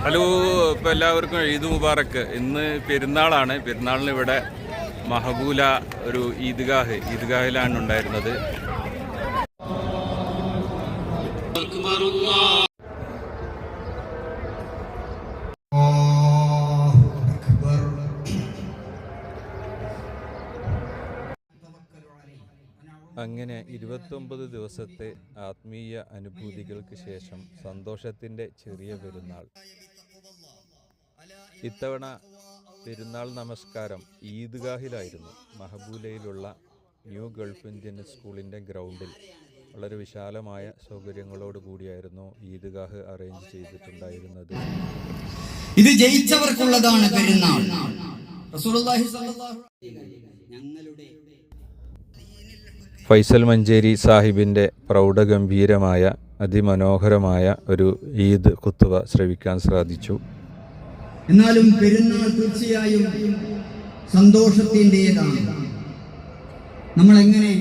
Hello, ഇപ്പോൾ എല്ലാവർക്കും ഈദ് മുബാറക്ക്. ഇന്ന് പെരുന്നാളാണ്. പെരുന്നാളിന് ഇവിടെ മഹബൂല ഒരു ഈദ്ഗാഹിലാണ് ഉണ്ടായിരുന്നത്. അങ്ങനെ 29 ദിവസത്തെ ആത്മീയ അനുഭൂതികൾക്ക് ശേഷം സന്തോഷത്തിൻ്റെ ചെറിയ പെരുന്നാൾ. ഇത്തവണ പെരുന്നാൾ നമസ്കാരം ഈദ്ഗാഹിലായിരുന്നു. മഹബൂലയിലുള്ള ന്യൂ ഗൾഫ് ഇന്ത്യൻ സ്കൂളിൻ്റെ ഗ്രൗണ്ടിൽ വളരെ വിശാലമായ സൗകര്യങ്ങളോട് കൂടിയായിരുന്നു ഈദ്ഗാഹ് അറേഞ്ച് ചെയ്തിട്ടുണ്ടായിരുന്നത്. ഇത് ജയിച്ചവർക്കുള്ളതാണ് പെരുന്നാൾ. റസൂലുള്ളാഹി സ്വല്ലല്ലാഹു ഞങ്ങളുടെ ഫൈസൽ മഞ്ചേരി സാഹിബിൻ്റെ പ്രൗഢഗംഭീരമായ അതിമനോഹരമായ ഒരു ഈദ് ഖുത്ബ ശ്രവിക്കാൻ സാധിച്ചു. എന്നാലും പെരുന്നാൾ തീർച്ചയായും സന്തോഷത്തിൻ്റെതാണ്. നമ്മൾ എങ്ങനെ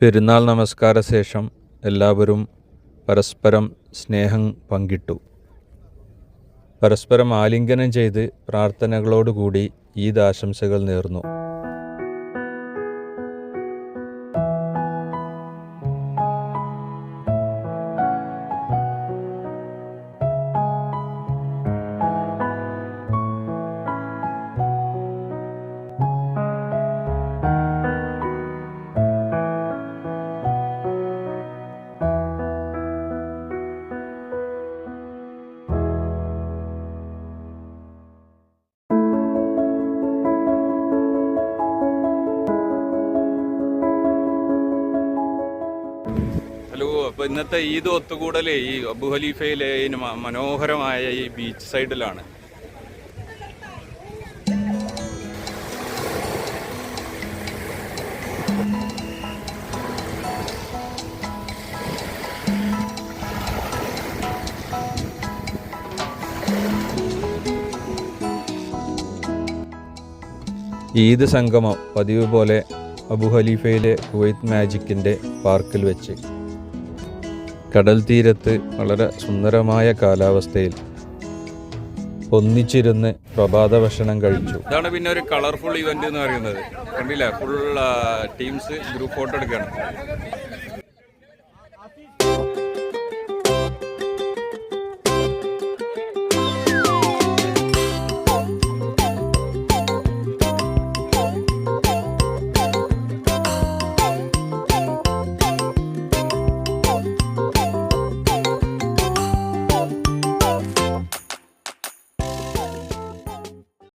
പെരുന്നാൾ നമസ്കാര ശേഷം എല്ലാവരും പരസ്പരം സ്നേഹം പങ്കിട്ടു. പരസ്പരം ആലിംഗനം ചെയ്ത് പ്രാർത്ഥനകളോടുകൂടി ഈദ് ആശംസകൾ നേർന്നു. അപ്പോൾ ഇന്നത്തെ ഈദ് ഒത്തുകൂടലേ ഈ അബു ഖലീഫയിലെ മനോഹരമായ ഈ ബീച്ച് സൈഡിലാണ്. ഈദ് സംഗമം പതിവ് പോലെ അബു ഖലീഫയിലെ കുവൈത്ത് മാജിക്കിൻ്റെ പാർക്കിൽ വെച്ച് കടൽ തീരത്ത് വളരെ സുന്ദരമായ കാലാവസ്ഥയിൽ ഒന്നിച്ചിരുന്ന് പ്രഭാത ഭക്ഷണം കഴിച്ചു. ഇതാണ് പിന്നെ ഒരു കളർഫുൾ ഇവന്റ് എന്ന് പറയുന്നത്. കണ്ടില്ല, ഫുൾ ടീംസ് ഗ്രൂപ്പ് ഫോട്ടോ എടുക്കുകയാണ്.